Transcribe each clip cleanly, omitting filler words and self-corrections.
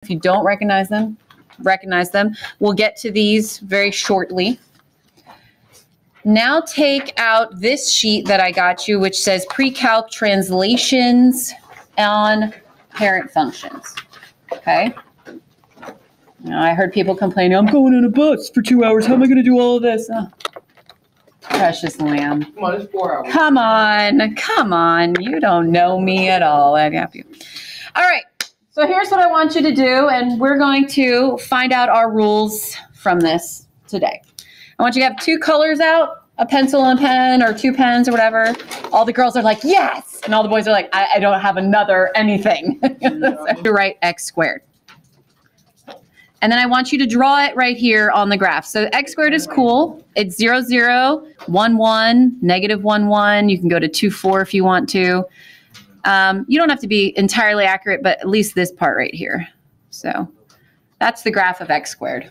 If you don't recognize them, We'll get to these very shortly. Now take out this sheet that I got you, which says PreCalc translations on parent functions. Okay. Now, I heard people complaining, I'm going on a bus for 2 hours. How am I going to do all of this? Oh, precious lamb. Come on, it's 4 hours. Come on. You don't know me at all. I'd have you. All right. So here's what I want you to do, and we're going to find out our rules from this today. I want you to have 2 colors out, a pencil and pen, or 2 pens or whatever. All the girls are like, yes! And all the boys are like, I don't have another anything. So you write x squared. And then I want you to draw it right here on the graph. So x squared is cool. It's 0, 0, 1, 1, negative 1, 1. You can go to 2, 4 if you want to. You don't have to be entirely accurate, but at least this part right here. So that's the graph of x squared.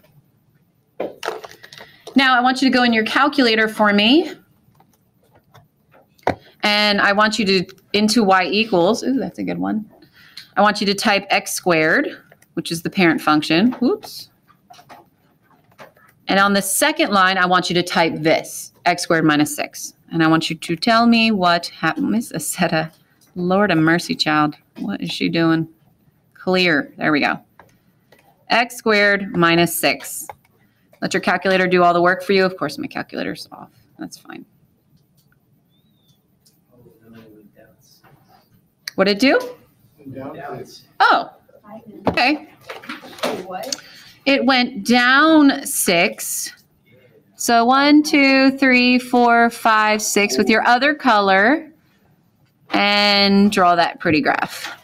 Now I want you to go in your calculator for me. And I want you to, into y equals, ooh, that's a good one. I want you to type x squared, which is the parent function. Whoops. And on the second line, I want you to type this, x squared minus 6. And I want you to tell me what happened. Miss Aceta, Lord of mercy, child. What is she doing? Clear. There we go. X squared minus 6. Let your calculator do all the work for you. Of course, my calculator's off. That's fine. What did it do? Oh, okay. It went down 6. So 1, 2, 3, 4, 5, 6 with your other color, and draw that pretty graph.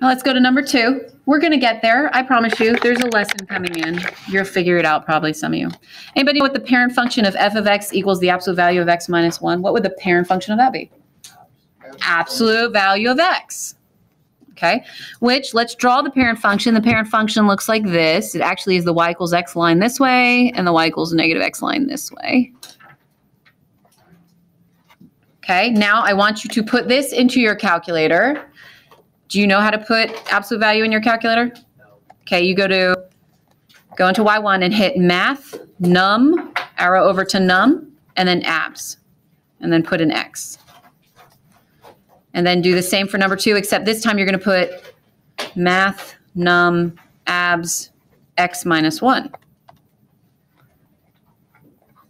Now let's go to number 2. We're going to get there. I promise you. There's a lesson coming in. You'll figure it out, probably, some of you. Anybody know what the parent function of f of x equals the absolute value of x minus 1? What would the parent function of that be? Absolute value of x. Okay, which, let's draw the parent function. The parent function looks like this. It actually is the y equals x line this way and the y equals negative x line this way. Okay, now I want you to put this into your calculator. Do you know how to put absolute value in your calculator? Okay, you go into Y1 and hit math, num, arrow over to num, and then abs, and then put an X. And then do the same for number 2, except this time you're going to put math, num, abs, X minus 1.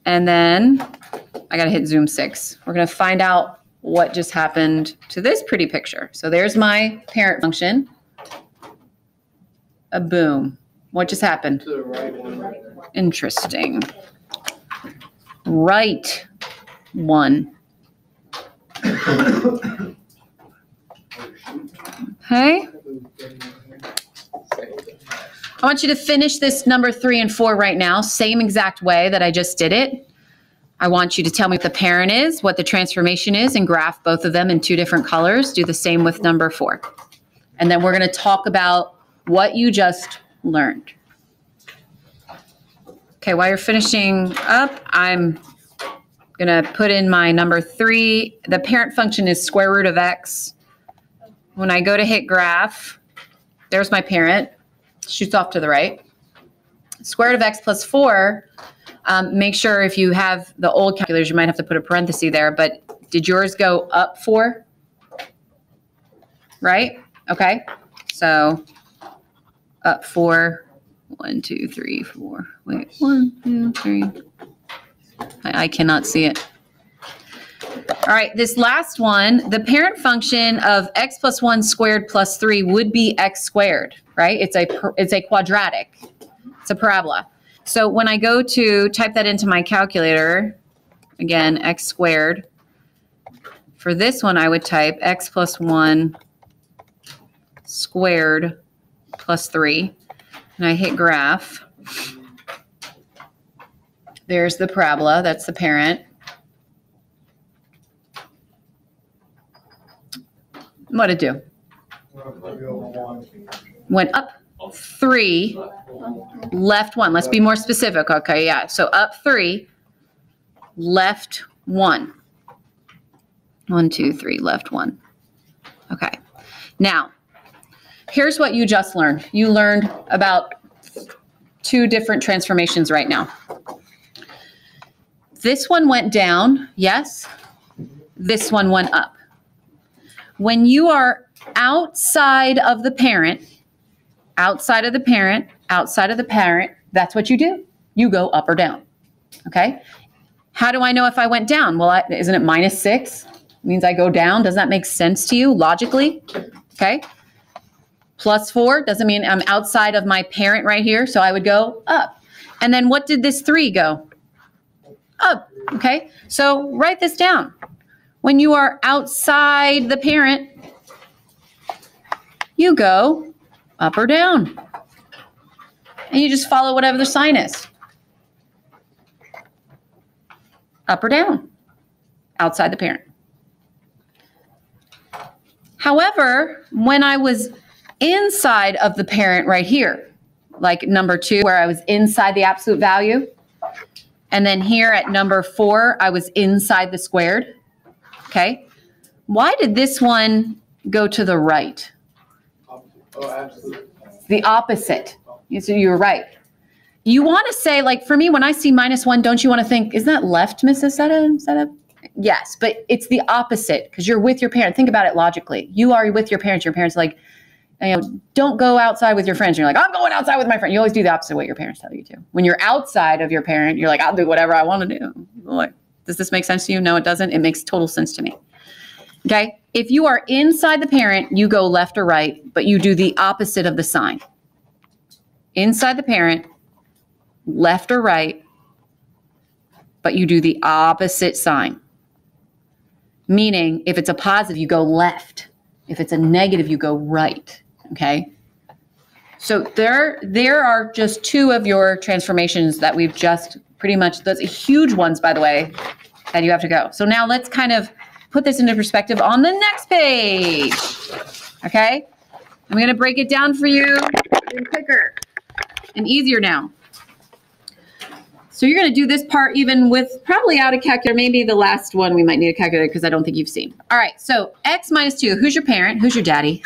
And then I got to hit zoom 6. We're going to find out what just happened to this pretty picture. So there's my parent function. A boom. What just happened? To the right one. Interesting. Right one. Okay. I want you to finish this number 3 and 4 right now, same exact way that I just did it. I want you to tell me what the parent is, what the transformation is, and graph both of them in 2 different colors. Do the same with number 4. And then we're going to talk about what you just learned. Okay, while you're finishing up, I'm going to put in my number 3. The parent function is square root of x. When I go to hit graph, there's my parent. Shoots off to the right. Square root of x plus 4. Make sure if you have the old calculators, you might have to put a parenthesis there, but did yours go up 4? Right? Okay. So up 4. 1, 2, 3, 4. Wait, 1, 2, 3. I cannot see it. All right, this last one, the parent function of x plus 1 squared plus 3 would be x squared, right? It's a quadratic. It's a parabola. So when I go to type that into my calculator, again, x squared, for this one I would type x plus 1 squared plus 3, and I hit graph. There's the parabola, that's the parent. What'd it do? Went up 3, left 1. Let's be more specific. Okay, yeah. So up 3, left 1. 1, 2, 3, left 1. Okay. Now, here's what you just learned. You learned about 2 different transformations right now. This one went down, yes. This one went up. When you are outside of the parent, outside of the parent, outside of the parent, that's what you do. You go up or down, okay? How do I know if I went down? Well, isn't it -6? Means I go down. Does that make sense to you logically? Okay. +4 doesn't mean I'm outside of my parent right here, so I would go up. And then what did this 3 go? Up, okay? So write this down. When you are outside the parent, you go up or down. And you just follow whatever the sign is. Up or down, outside the parent. However, when I was inside of the parent right here, like number 2, where I was inside the absolute value, and then here at number 4, I was inside the squared, okay? Why did this one go to the right? Oh, absolutely. The opposite. So you were right. You want to say, like for me, when I see -1, don't you want to think, isn't that left, Miss Aceta? Yes, but it's the opposite because you're with your parent. Think about it logically. You are with your parents. Your parents are like, you know, don't go outside with your friends. You're like, I'm going outside with my friend. You always do the opposite of what your parents tell you to. When you're outside of your parent, you're like, I'll do whatever I want to do. Like, does this make sense to you? No, it doesn't. It makes total sense to me. Okay. If you are inside the parent, you go left or right, but you do the opposite of the sign. Inside the parent, left or right, but you do the opposite sign. Meaning, if it's a positive, you go left. If it's a negative, you go right. Okay? So there are just 2 of your transformations that we've just pretty much, those are huge ones, by the way, that you have to go. So now let's kind of put this into perspective on the next page. Okay? I'm going to break it down for you even quicker and easier now. So you're going to do this part even with probably out a calculator. Maybe the last one we might need a calculator because I don't think you've seen. All right, so x minus 2. Who's your parent? Who's your daddy?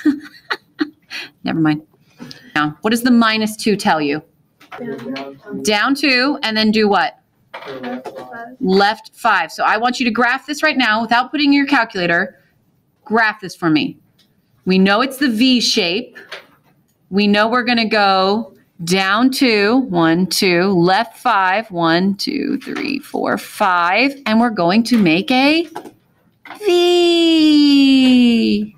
Never mind. Now, what does the -2 tell you? Down 2, and then do what? Left 5. So I want you to graph this right now without putting in your calculator. Graph this for me. We know it's the V shape. We know we're going to go down 2, 1, 2, left 5, 1, 2, 3, 4, 5, and we're going to make a V.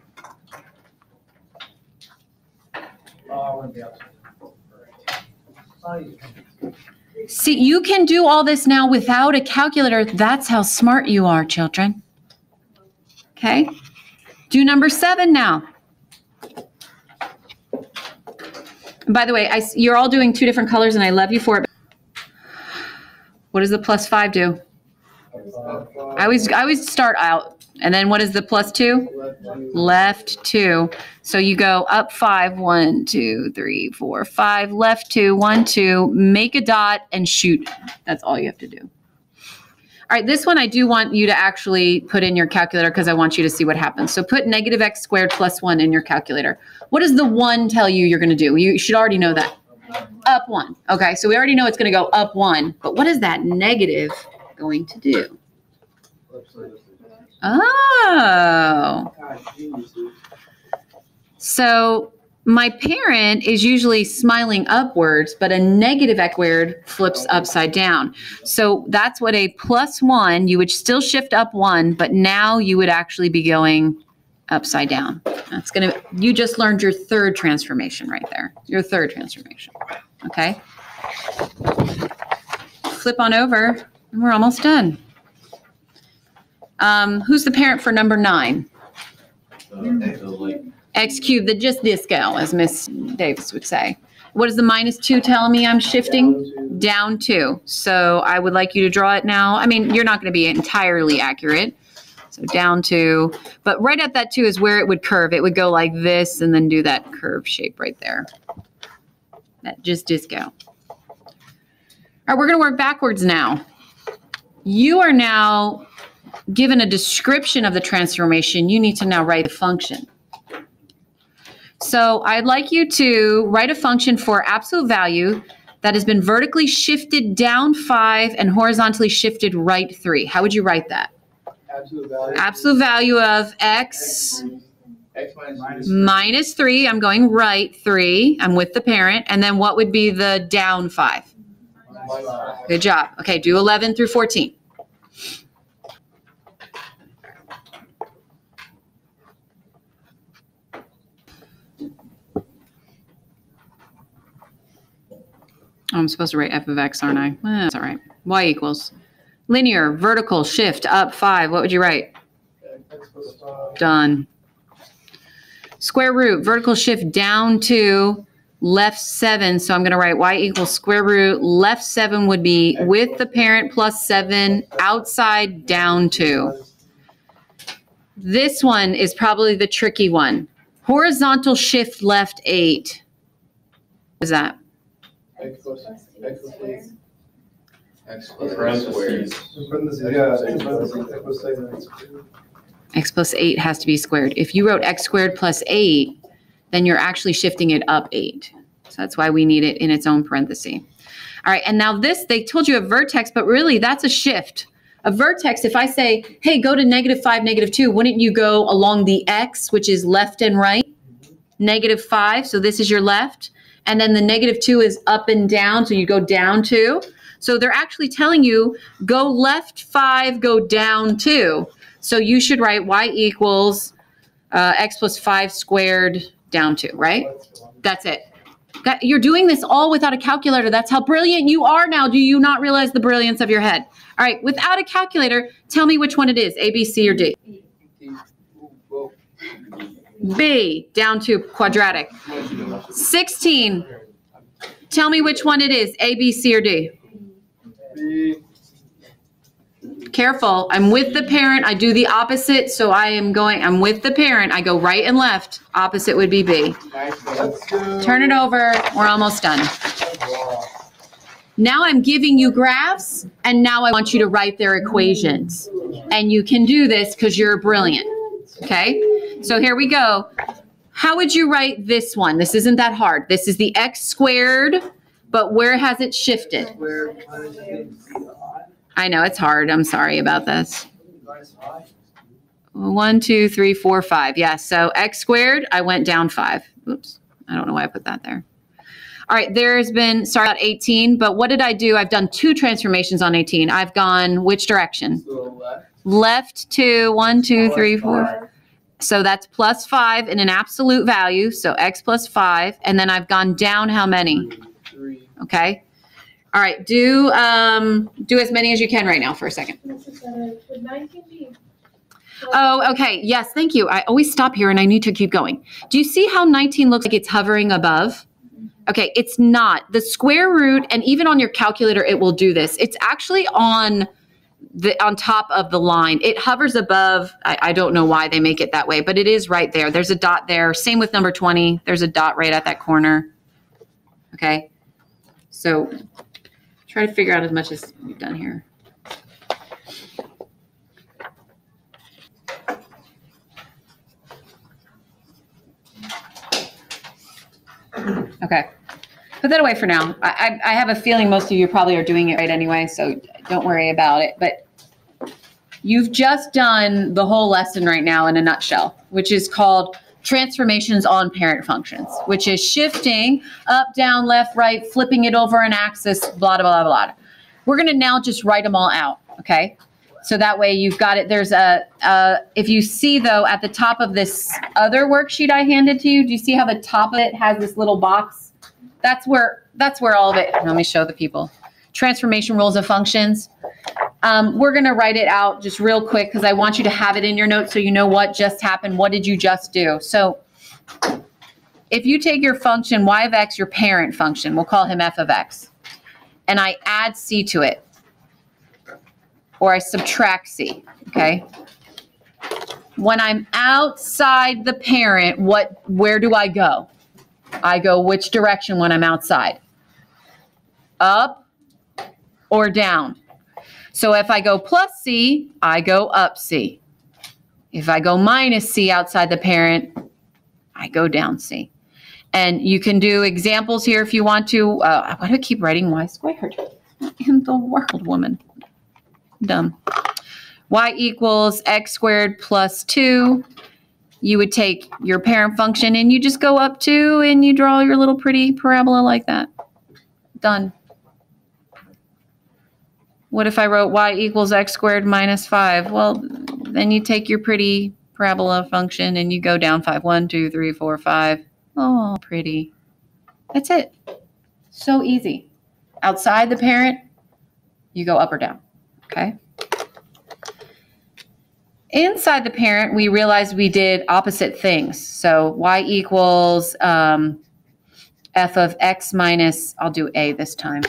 See, you can do all this now without a calculator. That's how smart you are, children. Okay? Do number 7 now. By the way, you're all doing 2 different colors, and I love you for it. What does the +5 do? I always start out, and then what is the +2? Left 2. So you go up 5, 1, 2, 3, 4, 5, left 2, 1, 2, make a dot and shoot. That's all you have to do. All right, this one I do want you to actually put in your calculator because I want you to see what happens. So put -x squared plus 1 in your calculator. What does the 1 tell you you're going to do? You should already know that. Up 1. Okay, so we already know it's going to go up 1. But what is that negative going to do? Oh. So my parent is usually smiling upwards, but a -x squared flips upside down. So that's what a +1, you would still shift up 1, but now you would actually be going upside down. That's going to, you just learned your 3rd transformation right there. Your 3rd transformation. Okay. Flip on over and we're almost done. Who's the parent for number 9? X cubed, just this scale, as Miss Davis would say. What does the -2 tell me I'm shifting? Down 2. So I would like you to draw it now. I mean, you're not going to be entirely accurate. So down 2. But right at that 2 is where it would curve. It would go like this and then do that curve shape right there. That just disco. All right, we're going to work backwards now. You are now given a description of the transformation. You need to now write the function. So I'd like you to write a function for absolute value that has been vertically shifted down 5 and horizontally shifted right 3. How would you write that? Absolute value. Absolute value of x minus 3. I'm going right 3. I'm with the parent. And then what would be the down 5? Good job. Okay, do 11 through 14. Oh, I'm supposed to write f of x, aren't I? That's all right. Y equals linear, vertical, shift, up 5. What would you write? Done. Square root, vertical shift down 2, left 7. So I'm going to write y equals square root. Left 7 would be with the parent plus 7, outside down 2. This one is probably the tricky one. Horizontal shift left 8. What is that? X plus 8. X squared. X plus 8 has to be squared. If you wrote x squared plus 8, then you're actually shifting it up 8. So that's why we need it in its own parenthesis. All right, and now this, they told you a vertex, but really that's a shift. A vertex, if I say, hey, go to -5, -2, wouldn't you go along the x, which is left and right? -5, so this is your left. And then the -2 is up and down, so you go down 2. So they're actually telling you, go left 5, go down 2. So you should write y equals x plus 5 squared down 2, right? That's it. You're doing this all without a calculator. That's how brilliant you are now. Do you not realize the brilliance of your head? All right, without a calculator, tell me which one it is, A, B, C, or D. B, down 2, quadratic. 16, tell me which one it is, A, B, C, or D. Careful, I'm with the parent, I do the opposite, so I'm with the parent, I go right and left. Opposite would be B. Turn it over, we're almost done. Now I'm giving you graphs, and now I want you to write their equations. And you can do this because you're brilliant, okay? So here we go. How would you write this one? This isn't that hard. This is the x squared, but where has it shifted? I know it's hard. I'm sorry about this. 1, 2, 3, 4, 5. Yeah, so x squared, I went down 5. Oops, I don't know why I put that there. All right, there's been, sorry about 18, but what did I do? I've done 2 transformations on 18. I've gone which direction? Left 2, 1, 2, 3, 4. So that's plus 5 in an absolute value, so x plus 5. And then I've gone down how many? 3. Okay. All right, do as many as you can right now for a second. Oh, okay. Yes, thank you. I always stop here and I need to keep going. Do you see how 19 looks like it's hovering above? Okay, it's not. The square root, and even on your calculator, it will do this. It's actually on top of the line. It hovers above. I don't know why they make it that way, but it is right there. There's a dot there. Same with number 20. There's a dot right at that corner. Okay, so try to figure out as much as we've done here. Okay, put that away for now. I have a feeling most of you probably are doing it right anyway, so don't worry about it. But you've just done the whole lesson right now in a nutshell, which is called transformations on parent functions, which is shifting up, down, left, right, flipping it over an axis, blah, blah, blah, blah. We're going to now just write them all out, okay? So that way you've got it. There's if you see though, at the top of this other worksheet I handed to you, do you see how the top of it has this little box? That's where all of it, let me show the people. Transformation rules of functions. We're going to write it out just real quick because I want you to have it in your notes so you know what just happened. What did you just do? So if you take your function y of x, your parent function, we'll call him f of x, and I add c to it, or I subtract c, okay? When I'm outside the parent, where do I go? I go which direction when I'm outside? Up or down? So if I go plus c, I go up c. If I go minus c outside the parent, I go down C. And you can do examples here if you want to. Why do I keep writing y squared? What in the world, woman? Dumb. Y equals x squared plus 2. You would take your parent function and you just go up 2 and you draw your little pretty parabola like that. Done. What if I wrote y equals x squared minus 5? Well, then you take your pretty parabola function and you go down 5. 1, 2, 3, 4, 5. Oh, pretty. That's it. So easy. Outside the parent, you go up or down. Okay? Inside the parent, we realized we did opposite things. So y equals f of x minus, I'll do a this time.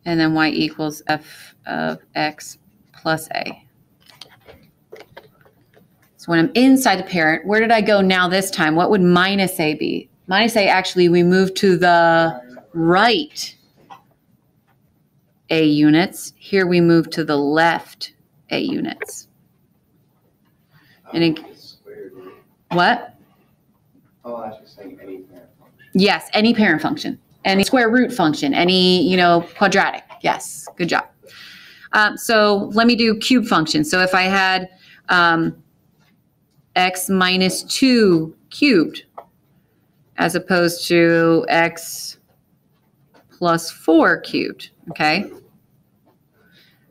And then y equals f of x plus a. So when I'm inside the parent, where did I go now this time? What would minus a be? Minus a, actually, we move to the right a units. Here we move to the left a units. And it, what? Oh, I was just saying any parent function. Yes, any parent function, any square root function, any, quadratic. Yes, good job. So let me do cube function. So if I had x minus 2 cubed as opposed to x plus 4 cubed, okay?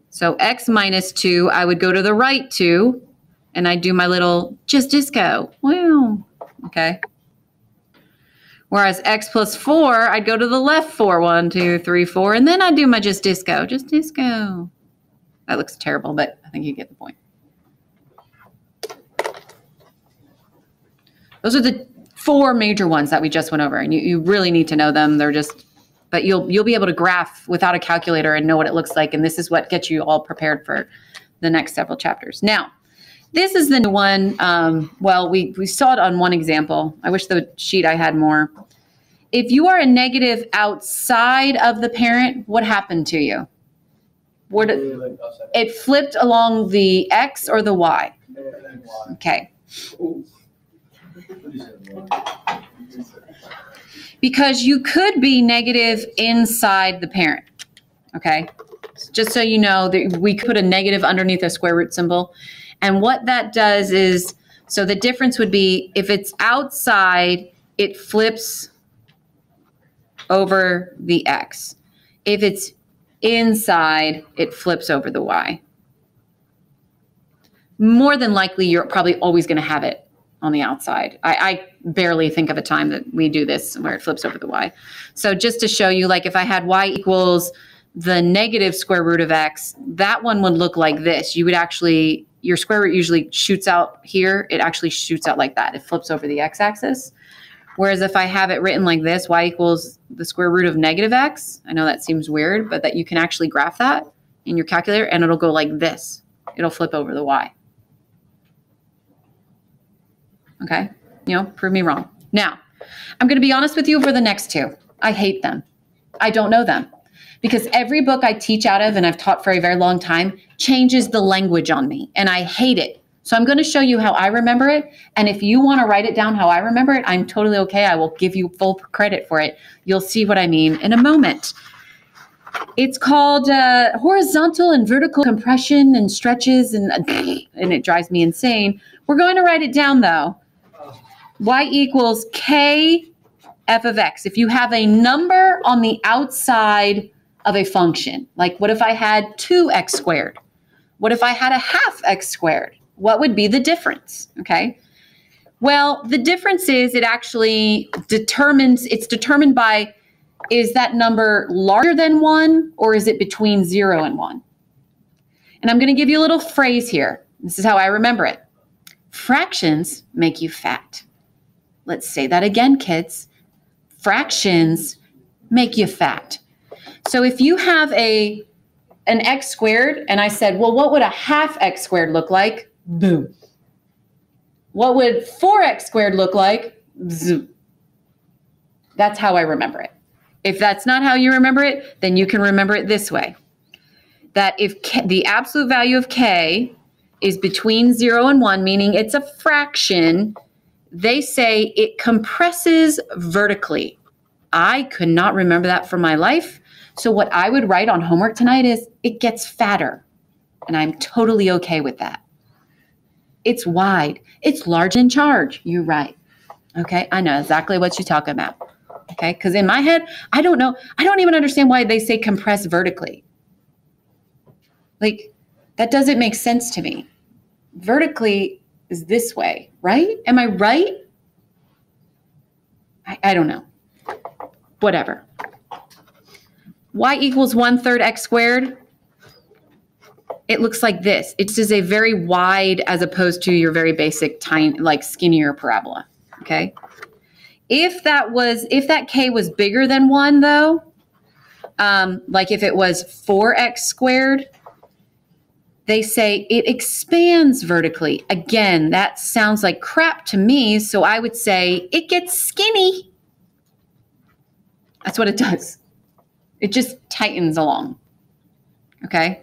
So x minus 2, I would go to the right 2, and I'd do my little just disco. Wow, okay? Whereas x plus 4, I'd go to the left 4, 1, 2, 3, 4, and then I'd do my just disco. Just disco. That looks terrible, but I think you get the point. Those are the 4 major ones that we just went over, and you really need to know them. They're just, but you'll be able to graph without a calculator and know what it looks like, and this is what gets you all prepared for the next several chapters. Now, this is the one, well, we saw it on one example. I wish the sheet I had more. If you are a negative outside of the parent, what happened to you? It flipped along the X or the Y? Okay. Because you could be negative inside the parent, okay? Just so you know, that we could put a negative underneath a square root symbol. And what that does is, so the difference would be if it's outside, it flips over the X. If it's inside, it flips over the Y. More than likely, you're probably always going to have it on the outside. I barely think of a time that we do this where it flips over the Y. So just to show you, like if I had Y equals the negative square root of X, that one would look like this. You would actually, your square root usually shoots out here. It actually shoots out like that. It flips over the X-axis. Whereas if I have it written like this, Y equals the square root of negative X, I know that seems weird, but that you can actually graph that in your calculator and it'll go like this. It'll flip over the Y. Okay, prove me wrong. Now, I'm going to be honest with you for the next 2. I hate them. I don't know them. Because every book I teach out of, and I've taught for a very long time, changes the language on me, and I hate it. So I'm going to show you how I remember it, and if you want to write it down how I remember it, I'm totally okay. I will give you full credit for it. You'll see what I mean in a moment. It's called horizontal and vertical compression and stretches, and it drives me insane. We're going to write it down, though. Y equals k f of x. If you have a number on the outside of a function, like what if I had 2x squared? What if I had a half x squared? What would be the difference? Okay. Well, the difference is it actually determines, it's determined by, is that number larger than 1 or is it between 0 and 1? And I'm going to give you a little phrase here. This is how I remember it. Fractions make you fat. Let's say that again, kids. Fractions make you fat. So if you have an x squared, and I said, well, what would a half x squared look like? Boom. What would 4x squared look like? Zoom. That's how I remember it. If that's not how you remember it, then you can remember it this way. That if the absolute value of k is between 0 and 1, meaning it's a fraction, they say it compresses vertically. I could not remember that for my life. So what I would write on homework tonight is it gets fatter. And I'm totally okay with that. It's wide. It's large in charge. You're right. Okay, I know exactly what you're talking about. Okay, because in my head, I don't know. I don't even understand why they say compress vertically. Like, that doesn't make sense to me. Vertically is this way, right? Am I right? I don't know. Whatever. Y equals 1/3 x squared. It looks like this. It is a very wide as opposed to your very basic tiny, like skinnier parabola. Okay. If that k was bigger than 1 though, like if it was 4x squared, they say it expands vertically. Again, that sounds like crap to me, so I would say it gets skinny. That's what it does. It just tightens along. Okay?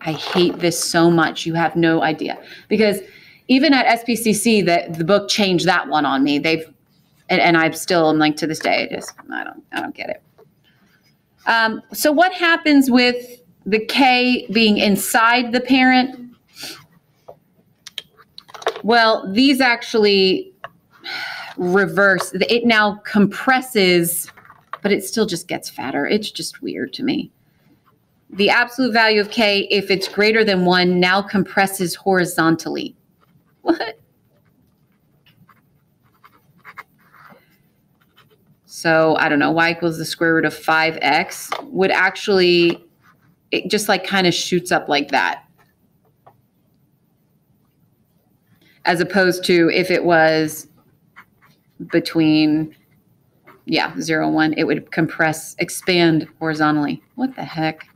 I hate this so much. You have no idea. Because even at SPCC, the book changed that one on me. And I'm still, like, to this day, I don't get it. So what happens with the K being inside the parent? Well, these actually reverse. It now compresses, but it still just gets fatter. It's just weird to me. The absolute value of K, if it's greater than 1, now compresses horizontally. What? So I don't know, y equals the square root of 5x would actually, it just like kind of shoots up like that. As opposed to if it was between, 0 and 1, it would expand horizontally. What the heck?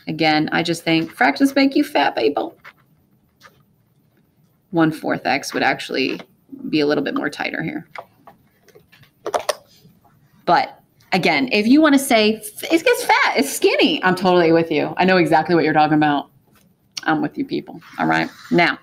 Again, I just think fractions make you fat, people. 1/4 x would actually be a little bit more tighter here. But again, if you want to say it gets fat, it's skinny, I'm totally with you. I know exactly what you're talking about. I'm with you people. All right. Now,